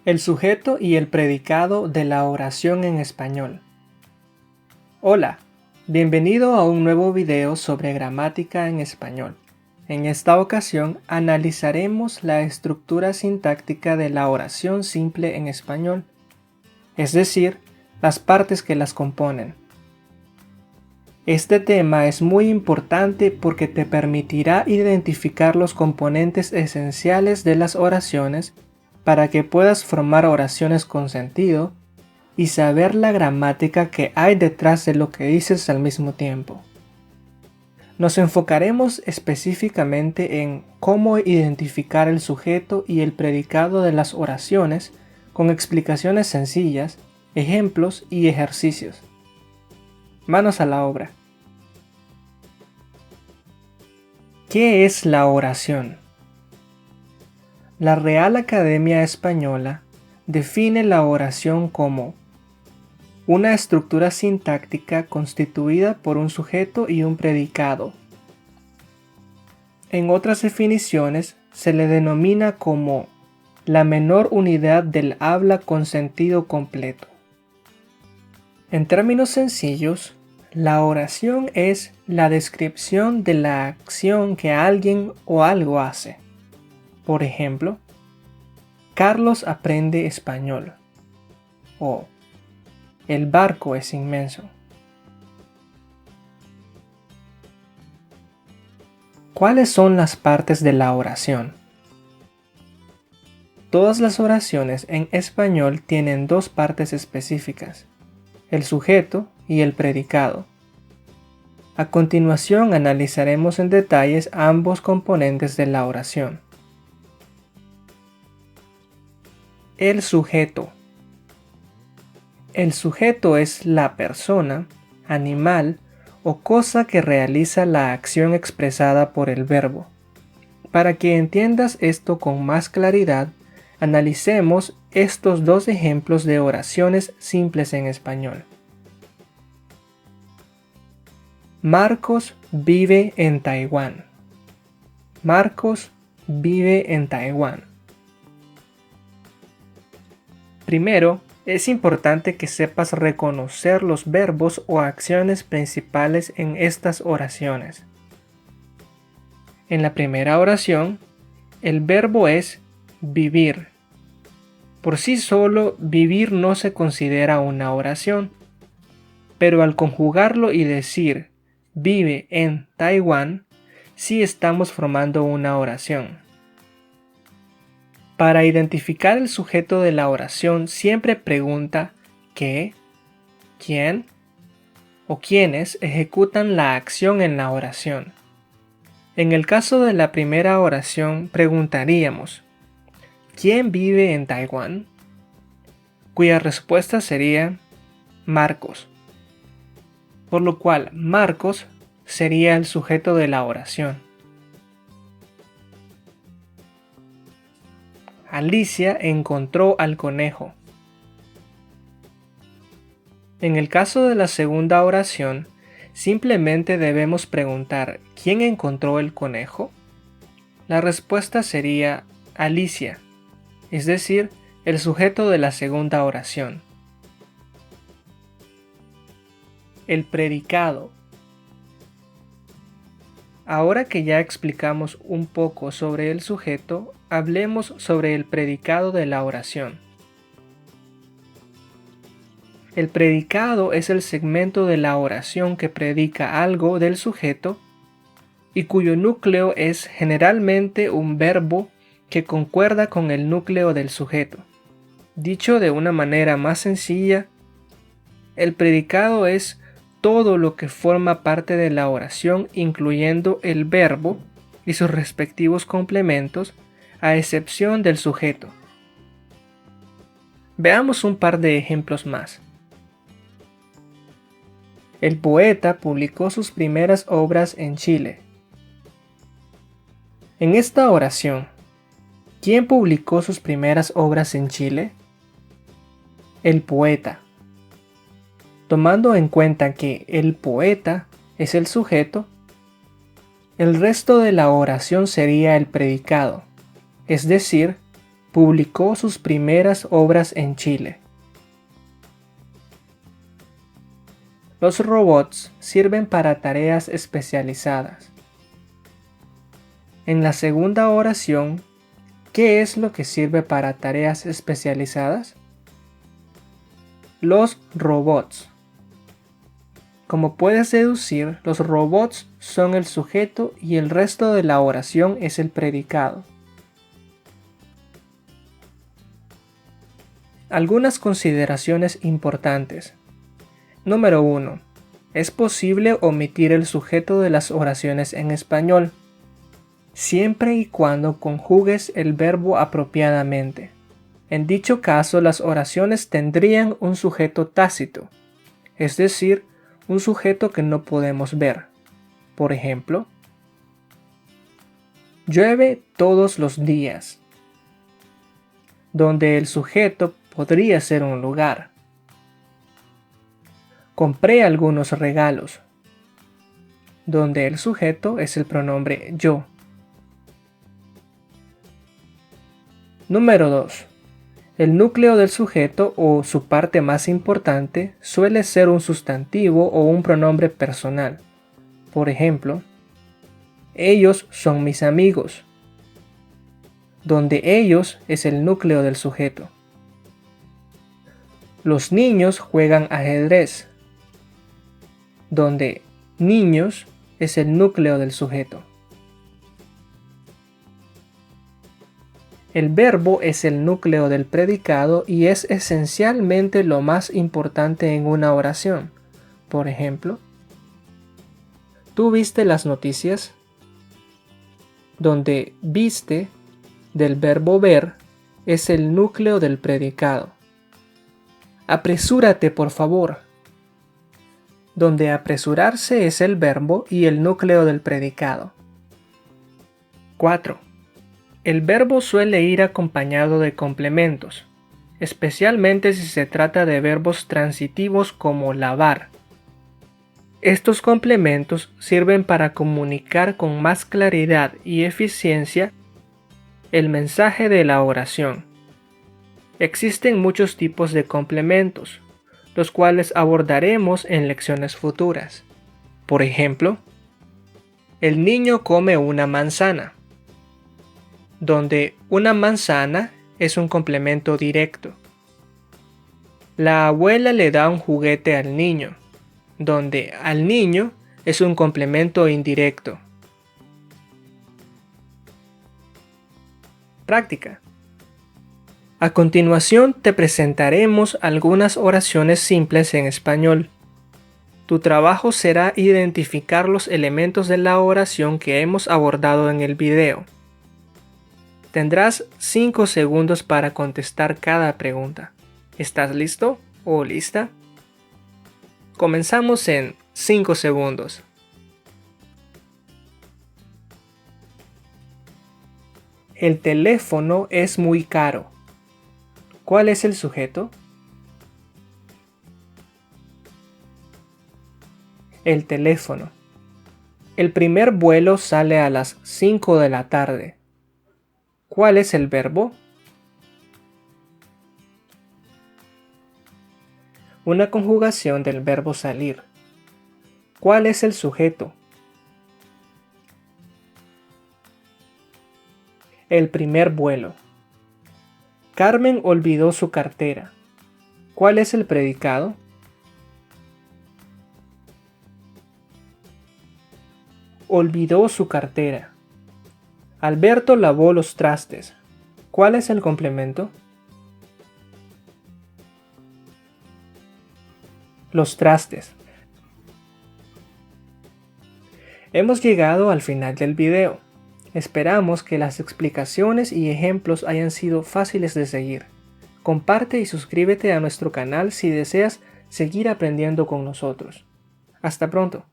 El sujeto y el predicado de la oración en español. Hola, bienvenido a un nuevo video sobre gramática en español. En esta ocasión analizaremos la estructura sintáctica de la oración simple en español, es decir, las partes que las componen. Este tema es muy importante porque te permitirá identificar los componentes esenciales de las oraciones para que puedas formar oraciones con sentido y saber la gramática que hay detrás de lo que dices al mismo tiempo. Nos enfocaremos específicamente en cómo identificar el sujeto y el predicado de las oraciones con explicaciones sencillas, ejemplos y ejercicios. Manos a la obra. ¿Qué es la oración? La Real Academia Española define la oración como una estructura sintáctica constituida por un sujeto y un predicado. En otras definiciones se le denomina como la menor unidad del habla con sentido completo. En términos sencillos, la oración es la descripción de la acción que alguien o algo hace. Por ejemplo, Carlos aprende español. O el barco es inmenso. ¿Cuáles son las partes de la oración? Todas las oraciones en español tienen dos partes específicas, el sujeto y el predicado. A continuación analizaremos en detalles ambos componentes de la oración. El sujeto. El sujeto es la persona, animal o cosa que realiza la acción expresada por el verbo. Para que entiendas esto con más claridad, analicemos estos dos ejemplos de oraciones simples en español. Marcos vive en Taiwán. Marcos vive en Taiwán. Primero, es importante que sepas reconocer los verbos o acciones principales en estas oraciones. En la primera oración, el verbo es vivir. Por sí solo, vivir no se considera una oración, pero al conjugarlo y decir vive en Taiwán, sí estamos formando una oración. Para identificar el sujeto de la oración siempre pregunta qué, quién o quiénes ejecutan la acción en la oración. En el caso de la primera oración preguntaríamos ¿quién vive en Taiwán? Cuya respuesta sería Marcos, por lo cual Marcos sería el sujeto de la oración. Alicia encontró al conejo. En el caso de la segunda oración, simplemente debemos preguntar ¿quién encontró el conejo? La respuesta sería Alicia, es decir, el sujeto de la segunda oración. El predicado. Ahora que ya explicamos un poco sobre el sujeto, hablemos sobre el predicado de la oración. El predicado es el segmento de la oración que predica algo del sujeto y cuyo núcleo es generalmente un verbo que concuerda con el núcleo del sujeto. Dicho de una manera más sencilla, el predicado es todo lo que forma parte de la oración, incluyendo el verbo y sus respectivos complementos, a excepción del sujeto. Veamos un par de ejemplos más. El poeta publicó sus primeras obras en Chile. En esta oración, ¿quién publicó sus primeras obras en Chile? El poeta. Tomando en cuenta que el poeta es el sujeto, el resto de la oración sería el predicado, es decir, publicó sus primeras obras en Chile. Los robots sirven para tareas especializadas. En la segunda oración, ¿qué es lo que sirve para tareas especializadas? Los robots. Como puedes deducir, los robots son el sujeto y el resto de la oración es el predicado. Algunas consideraciones importantes. Número 1. Es posible omitir el sujeto de las oraciones en español, siempre y cuando conjugues el verbo apropiadamente. En dicho caso, las oraciones tendrían un sujeto tácito, es decir, un sujeto que no podemos ver. Por ejemplo, llueve todos los días, donde el sujeto podría ser un lugar. Compré algunos regalos, donde el sujeto es el pronombre yo. Número 2. El núcleo del sujeto o su parte más importante suele ser un sustantivo o un pronombre personal. Por ejemplo, ellos son mis amigos, donde ellos es el núcleo del sujeto. Los niños juegan ajedrez, donde niños es el núcleo del sujeto. El verbo es el núcleo del predicado y es esencialmente lo más importante en una oración. Por ejemplo, ¿tú viste las noticias? Donde viste del verbo ver es el núcleo del predicado. Apresúrate, por favor, donde apresurarse es el verbo y el núcleo del predicado. 4. El verbo suele ir acompañado de complementos, especialmente si se trata de verbos transitivos como lavar. Estos complementos sirven para comunicar con más claridad y eficiencia el mensaje de la oración. Existen muchos tipos de complementos, los cuales abordaremos en lecciones futuras. Por ejemplo, el niño come una manzana, donde una manzana es un complemento directo. La abuela le da un juguete al niño, donde al niño es un complemento indirecto. Práctica. A continuación te presentaremos algunas oraciones simples en español. Tu trabajo será identificar los elementos de la oración que hemos abordado en el video. Tendrás 5 segundos para contestar cada pregunta. ¿Estás listo o lista? Comenzamos en 5 segundos. El teléfono es muy caro. ¿Cuál es el sujeto? El teléfono. El primer vuelo sale a las 5 de la tarde. ¿Cuál es el verbo? Una conjugación del verbo salir. ¿Cuál es el sujeto? El primer vuelo. Carmen olvidó su cartera. ¿Cuál es el predicado? Olvidó su cartera. Alberto lavó los trastes. ¿Cuál es el complemento? Los trastes. Hemos llegado al final del video. Esperamos que las explicaciones y ejemplos hayan sido fáciles de seguir. Comparte y suscríbete a nuestro canal si deseas seguir aprendiendo con nosotros. Hasta pronto.